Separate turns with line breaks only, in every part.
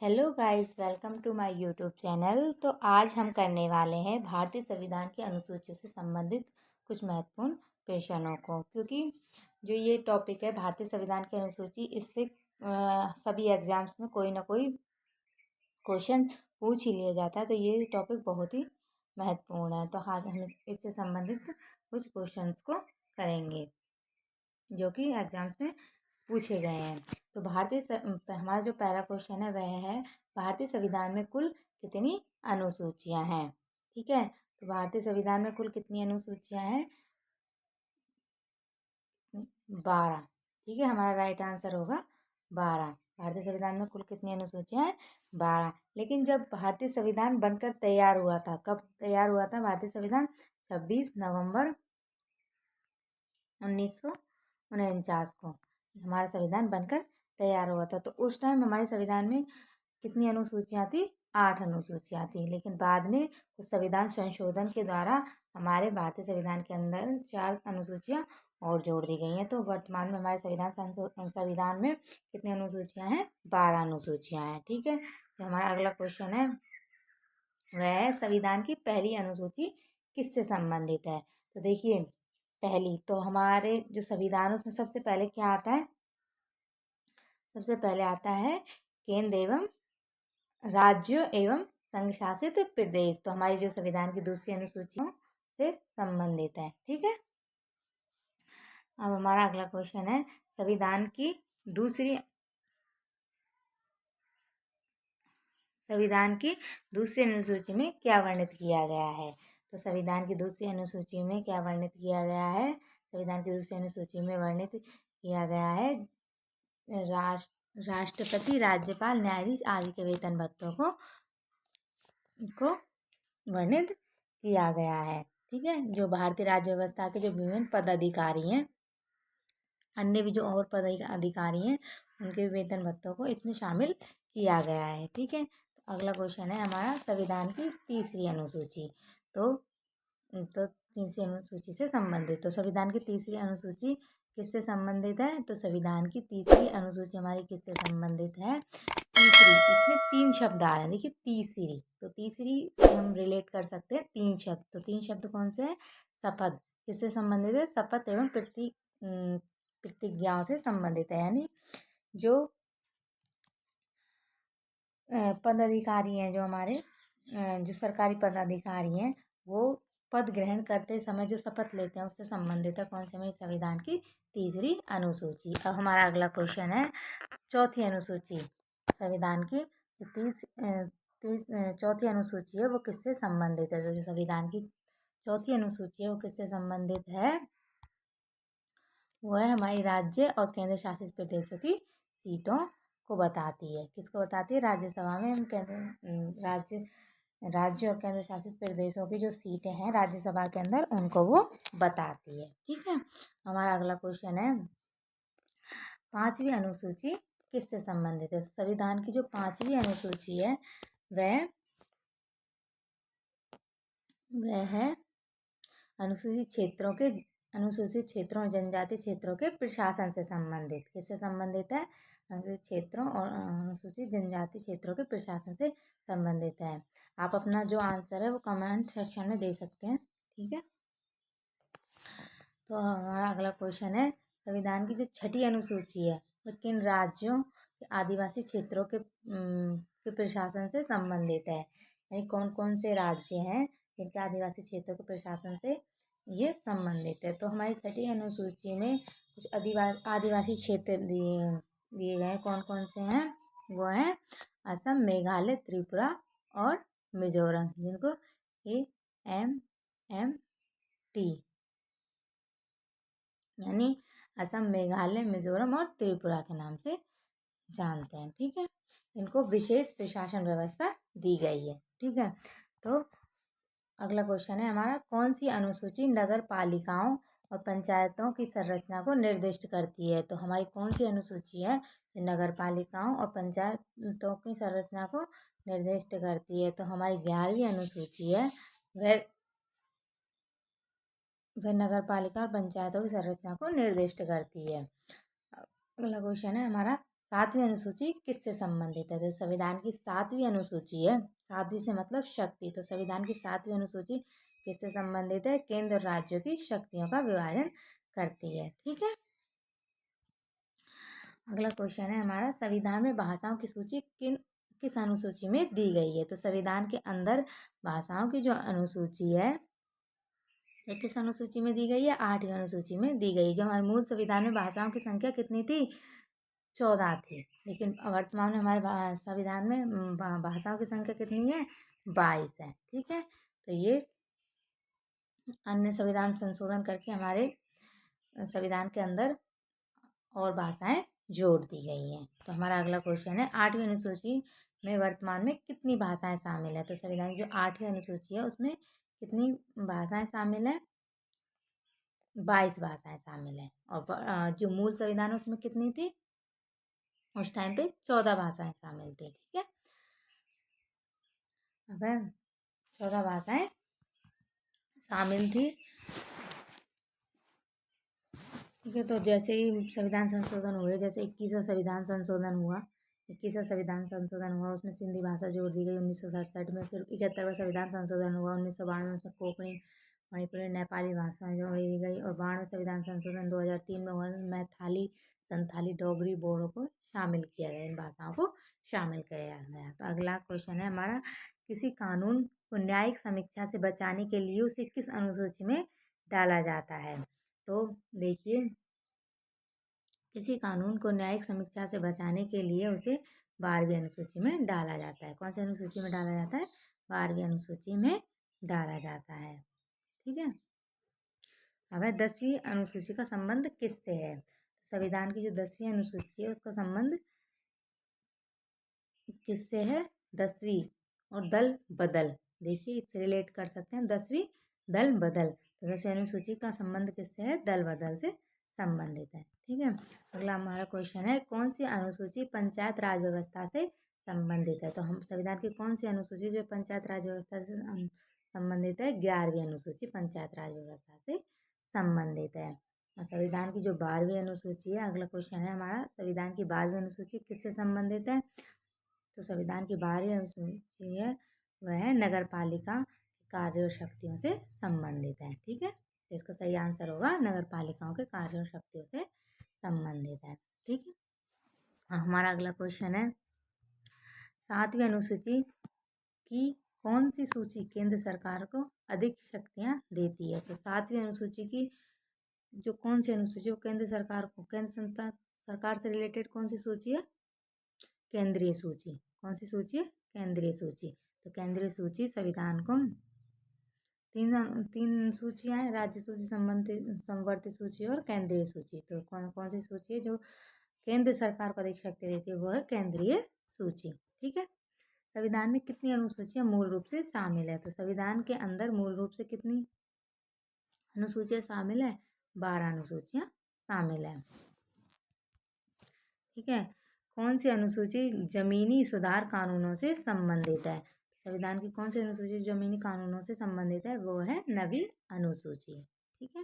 Hello guys, welcome to my YouTube channel. तो आज हम करने वाले हैं भारतीय संविधान की अनुसूचियों से संबंधित कुछ महत्वपूर्ण प्रश्नों को, क्योंकि जो ये टॉपिक है भारतीय संविधान की अनुसूची, इससे सभी एग्जाम्स में कोई ना कोई क्वेश्चन पूछ ही लिया जाता है। तो ये टॉपिक बहुत ही महत्वपूर्ण है। तो आज हम इससे संबंधित कुछ क्वेश्चंस को करेंगे जो कि एग्जाम्स में पूछे गए हैं। तो हमारा जो पहला क्वेश्चन है वह है, भारतीय संविधान में कुल कितनी अनुसूचियां हैं। ठीक है, तो भारतीय संविधान में कुल कितनी अनुसूचियां हैं? 12। ठीक है, हमारा राइट आंसर होगा 12। भारतीय संविधान में कुल कितनी अनुसूचियां हैं? 12। लेकिन जब भारतीय संविधान बनकर तैयार हुआ था, कब तैयार हुआ था भारतीय संविधान? 26 नवंबर 1949 को हमारा संविधान बनकर तैयार हुआ था। तो उस टाइम हमारे संविधान में कितनी अनुसूचियां थी? 8 अनुसूचियां थी। लेकिन बाद में कुछ संविधान संशोधन के द्वारा हमारे भारतीय संविधान के अंदर 4 अनुसूचियां और जोड़ दी गई हैं। तो वर्तमान में हमारे संविधान में कितनी अनुसूचियां हैं? 12 अनुसूचियां हैं। ठीक है, जो हमारा अगला क्वेश्चन है वह है, संविधान की पहली अनुसूची किससे संबंधित है? तो देखिए, पहली तो हमारे जो संविधान उसमें सबसे पहले क्या आता है? सबसे पहले आता है केंद्र एवं राज्य एवं संघ शासित प्रदेश। तो हमारी जो संविधान की दूसरी अनुसूचियों से संबंधित है। ठीक है, अब हमारा अगला क्वेश्चन है, संविधान की दूसरी अनुसूची में क्या वर्णित किया गया है? तो संविधान की दूसरी अनुसूची में क्या वर्णित किया गया है? संविधान की दूसरी अनुसूची में वर्णित किया गया है राष्ट्रपति, राज्यपाल, न्यायाधीश आदि के वेतन भत्तों को वर्णित किया गया है। ठीक है, जो भारतीय राज्य व्यवस्था के जो विभिन्न पदाधिकारी हैं, अन्य भी जो और पदाधिकारी हैं, उनके वेतन भत्तों को इसमें शामिल किया गया है। ठीक है, तो अगला क्वेश्चन है हमारा, संविधान की तीसरी अनुसूची। तो तीसरी अनुसूची से संबंधित, तो संविधान की तीसरी अनुसूची किससे संबंधित है? तो संविधान की तीसरी अनुसूची हमारी किससे संबंधित है? तीसरी, इसमें 3 शब्द आ रहे हैं। देखिए, तीसरी, तो तीसरी से हम रिलेट कर सकते हैं 3 शब्द। तो 3 शब्द कौन से हैं? शपथ किससे संबंधित है? शपथ एवं प्रतिज्ञाओं से संबंधित है। यानी जो पदाधिकारी हैं, जो हमारे जो सरकारी पदाधिकारी हैं, वो पद ग्रहण करते समय जो शपथ लेते हैं उससे संबंधित है। कौन से? हमारी संविधान की तीसरी अनुसूची। अब हमारा अगला क्वेश्चन है, चौथी अनुसूची। संविधान की चौथी अनुसूची है वो किससे संबंधित है? तो जो संविधान की चौथी अनुसूची है वो किससे संबंधित है? वो है हमारी राज्य और केंद्र शासित प्रदेशों की सीटों को बताती है। किसको बताती है? राज्यसभा में हम राज्य और केंद्र शासित प्रदेशों की जो सीटें हैं राज्यसभा के अंदर, उनको वो बताती है। ठीक है, हमारा अगला क्वेश्चन है, पांचवी अनुसूची किससे संबंधित है? संविधान की जो पांचवी अनुसूची है वह है अनुसूचित क्षेत्रों और जनजाति क्षेत्रों के प्रशासन से संबंधित। किससे संबंधित है? अनुसूचित क्षेत्रों और अनुसूचित जनजाति क्षेत्रों के प्रशासन से संबंधित है। आप अपना जो आंसर है वो कमेंट सेक्शन में दे सकते हैं। ठीक है, तो हमारा अगला क्वेश्चन है, संविधान की जो छठी अनुसूची है वो किन राज्यों के आदिवासी क्षेत्रों के प्रशासन से संबंधित है? यानी कौन कौन से राज्य हैं जिनके आदिवासी क्षेत्रों के प्रशासन से ये संबंधित है? तो हमारी छठी अनुसूची में कुछ आदिवासी क्षेत्र दिए गए हैं। कौन कौन से हैं? वो हैं असम, मेघालय, त्रिपुरा और मिजोरम, जिनको AMMT यानी असम, मेघालय, मिजोरम और त्रिपुरा के नाम से जानते हैं। ठीक है, इनको विशेष प्रशासन व्यवस्था दी गई है। ठीक है, तो अगला क्वेश्चन है हमारा, कौन सी अनुसूची नगर पालिकाओं और पंचायतों की संरचना को निर्दिष्ट करती है? तो हमारी कौन सी अनुसूची है जो नगर पालिकाओं और पंचायतों की संरचना को निर्दिष्ट करती है? तो हमारी 11वीं अनुसूची है, वह नगर पालिका और पंचायतों की संरचना को निर्दिष्ट करती है। अगला क्वेश्चन है हमारा, सातवीं अनुसूची किससे संबंधित है? तो संविधान की सातवीं अनुसूची है, सातवीं से मतलब शक्ति, तो संविधान की सातवीं अनुसूची किससे संबंधित है? केंद्र और राज्यों की शक्तियों का विभाजन करती है। ठीक है, अगला क्वेश्चन है हमारा, संविधान में भाषाओं की सूची किस अनुसूची में दी गई है? तो संविधान के अंदर भाषाओं की जो अनुसूची है ये किस अनुसूची में दी गई है? आठवीं अनुसूची में दी गई। जो हमारे मूल संविधान में भाषाओं की संख्या कितनी थी? 14 थी, लेकिन वर्तमान में हमारे संविधान में भाषाओं की संख्या कितनी है? 22 है। ठीक है, तो ये अन्य संविधान संशोधन करके हमारे संविधान के अंदर और भाषाएं जोड़ दी गई हैं। तो हमारा अगला क्वेश्चन है, आठवीं अनुसूची में वर्तमान में कितनी भाषाएं शामिल है? तो संविधान की जो आठवीं अनुसूची है उसमें कितनी भाषाएं शामिल है? 22 भाषाएं शामिल है। और जो मूल संविधान है उसमें कितनी थी? उस टाइम पे 14 भाषाएं शामिल थी। ठीक है, अब 14 भाषाएं शामिल थी। ठीक है, तो जैसे ही संविधान संशोधन हुए, जैसे 21वां संविधान संशोधन हुआ, 21वां संविधान संशोधन हुआ उसमें सिंधी भाषा जोड़ दी गई 1967 में। फिर 71वां संविधान संशोधन हुआ 1992 में, उसमें कोंकणी, मणिपुरी, नेपाली भाषा जोड़ दी गई। और 92वां संविधान संशोधन 2003 में हुआ, मैथाली, संथाली, डोगरी, बोडो को शामिल किया गया, इन भाषाओं को शामिल किया गया। तो अगला क्वेश्चन है हमारा, किसी कानून को न्यायिक समीक्षा से बचाने के लिए उसे किस अनुसूची में डाला जाता है? तो देखिए, किसी कानून को न्यायिक समीक्षा से बचाने के लिए उसे 12वीं अनुसूची में डाला जाता है। कौन सी अनुसूची में डाला जाता है? 12वीं अनुसूची में डाला जाता है। ठीक है, अब है 10वीं अनुसूची का संबंध किससे है? संविधान की जो 10वीं अनुसूची है उसका संबंध किससे है? 10वीं और दल बदल, देखिए इससे रिलेट कर सकते हैं 10वीं दल बदल। तो 10वीं अनुसूची का संबंध किससे है? दल बदल से संबंधित है। ठीक है, अगला हमारा क्वेश्चन है, कौन सी अनुसूची पंचायत राज व्यवस्था से संबंधित है? तो हम संविधान की कौन सी अनुसूची जो पंचायत राज व्यवस्था से संबंधित है? 11वीं अनुसूची पंचायत राज व्यवस्था से संबंधित है। और संविधान की जो 12वीं अनुसूची है, अगला क्वेश्चन है हमारा, संविधान की 12वीं अनुसूची किससे संबंधित है? तो संविधान की 12वीं अनुसूची है वह नगर पालिका कार्य और शक्तियों से संबंधित है। ठीक है, तो इसका सही आंसर होगा नगर पालिकाओं के कार्य और शक्तियों से संबंधित है। ठीक है, हमारा अगला क्वेश्चन है, 7वीं अनुसूची की कौन सी सूची केंद्र सरकार को अधिक शक्तियां देती है? तो 7वीं अनुसूची की जो कौन सी अनुसूची, वो केंद्र सरकार को, केंद्र सरकार से रिलेटेड कौन सी सूची है? केंद्रीय सूची। कौन सी सूची है? केंद्रीय सूची। तो केंद्रीय सूची संविधान को तीन सूचियां हैं, राज्य सूची, संबंधित समवर्ती सूची और केंद्रीय सूची। तो कौन कौन सी सूची है जो केंद्र सरकार को अधिक शक्ति देती है? वो है केंद्रीय सूची। ठीक है, संविधान में कितनी अनुसूचियां मूल रूप से शामिल है? तो संविधान के अंदर मूल रूप से कितनी अनुसूचियां शामिल है? 12 अनुसूचियां शामिल है। ठीक है, कौन सी अनुसूची जमीनी सुधार कानूनों से संबंधित है? संविधान की कौन सी अनुसूची जमीनी कानूनों से संबंधित है? वो है 9वीं अनुसूची। ठीक है,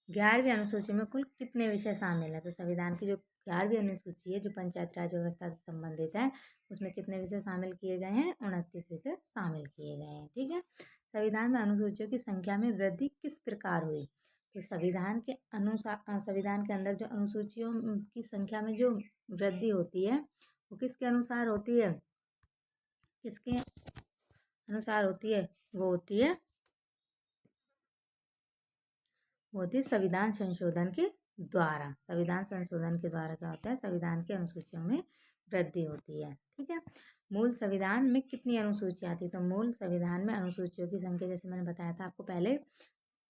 11वीं अनुसूची में कुल कितने विषय शामिल है? तो संविधान की जो 11वीं अनुसूची है जो पंचायत राज व्यवस्था से संबंधित है, उसमें कितने विषय शामिल किए गए हैं? 29 विषय शामिल किए गए हैं। ठीक है, संविधान में अनुसूचियों की संख्या में वृद्धि किस प्रकार हुई? तो संविधान के अनुसार, संविधान के अंदर जो अनुसूचियों की संख्या में जो वृद्धि होती है वो किसके अनुसार होती है? किसके अनुसार होती है? वो होती है संविधान संशोधन के द्वारा। संविधान संशोधन के द्वारा क्या होता है? संविधान की अनुसूचियों में वृद्धि होती है। ठीक है, मूल संविधान में कितनी अनुसूचियां थी? तो मूल संविधान में अनुसूचियों की संख्या, जैसे मैंने बताया था आपको पहले,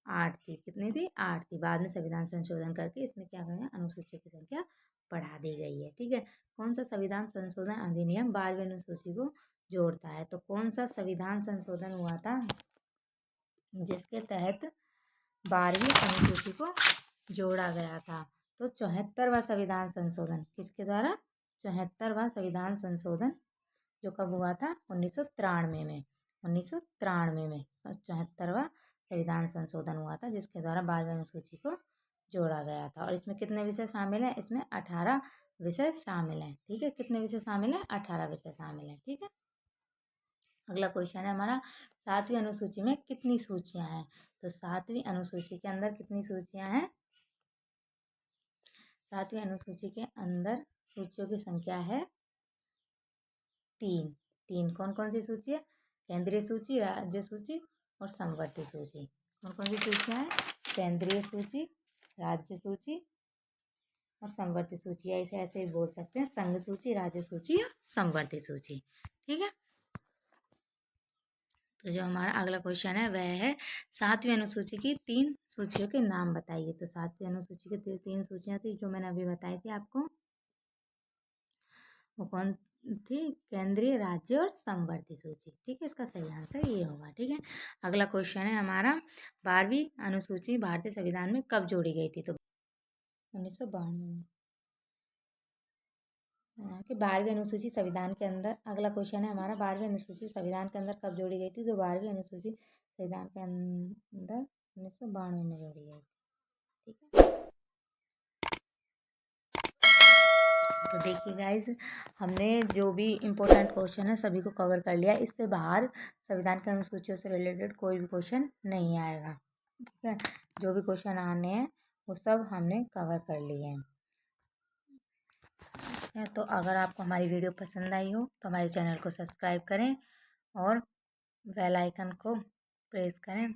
8 थी। कितनी थी? 8 थी। बाद में संविधान संशोधन करके इसमें क्या गया? अनुसूचियों की संख्या बढ़ा दी गई है। ठीक है, कौन सा संविधान संशोधन अधिनियम 12वीं अनुसूची को जोड़ता है? तो कौन सा संविधान संशोधन हुआ था जिसके तहत 12वीं अनुसूची को जोड़ा गया था? तो 74वां संविधान संशोधन। किसके द्वारा? 74वां संविधान संशोधन, जो कब हुआ था? 1993 में। 1993 में 74वां संविधान संशोधन हुआ था जिसके द्वारा 12वीं अनुसूची को जोड़ा गया था। और इसमें कितने विषय शामिल हैं? इसमें 18 विषय शामिल हैं। ठीक है, कितने विषय शामिल हैं? 18 विषय शामिल हैं। ठीक है, अगला क्वेश्चन है हमारा, 7वीं अनुसूची में कितनी सूचियां हैं? तो 7वीं अनुसूची के अंदर कितनी सूचियां हैं? 7वीं अनुसूची के अंदर सूचियों की संख्या है 3। 3 कौन कौन सी सूची है? केंद्रीय सूची, राज्य सूची और समवर्ती सूची। कौन कौन सी सूचियां हैं? केंद्रीय सूची, राज्य सूची और समवर्ती सूची, या इसे ऐसे भी बोल सकते हैं, संघ सूची, राज्य सूची या समवर्ती सूची। ठीक है, तो जो हमारा अगला क्वेश्चन है वह है, 7वीं अनुसूची की 3 सूचियों के नाम बताइए। तो 7वीं अनुसूची की 3 सूचियां थी जो मैंने अभी बताई थी आपको, वो कौन थी? केंद्रीय, राज्य और समवर्ती सूची। ठीक है, इसका सही आंसर ये होगा। ठीक है, अगला क्वेश्चन है हमारा, 12वीं अनुसूची भारतीय संविधान में कब जोड़ी गई थी? तो 1992 में। कि 12वीं अनुसूची संविधान के अंदर, अगला क्वेश्चन है हमारा, 12वीं अनुसूची संविधान के अंदर कब जोड़ी गई थी? तो 12वीं अनुसूची संविधान के अंदर 1992 में जोड़ी गई थी। ठीक है, तो देखिए गाइज, हमने जो भी इम्पोर्टेंट क्वेश्चन है सभी को कवर कर लिया। इससे बाहर संविधान की अनुसूचियों से रिलेटेड कोई भी क्वेश्चन नहीं आएगा। ठीक है, जो भी क्वेश्चन आने हैं वो सब हमने कवर कर लिए हैं। तो अगर आपको हमारी वीडियो पसंद आई हो तो हमारे चैनल को सब्सक्राइब करें और बेल आइकन को प्रेस करें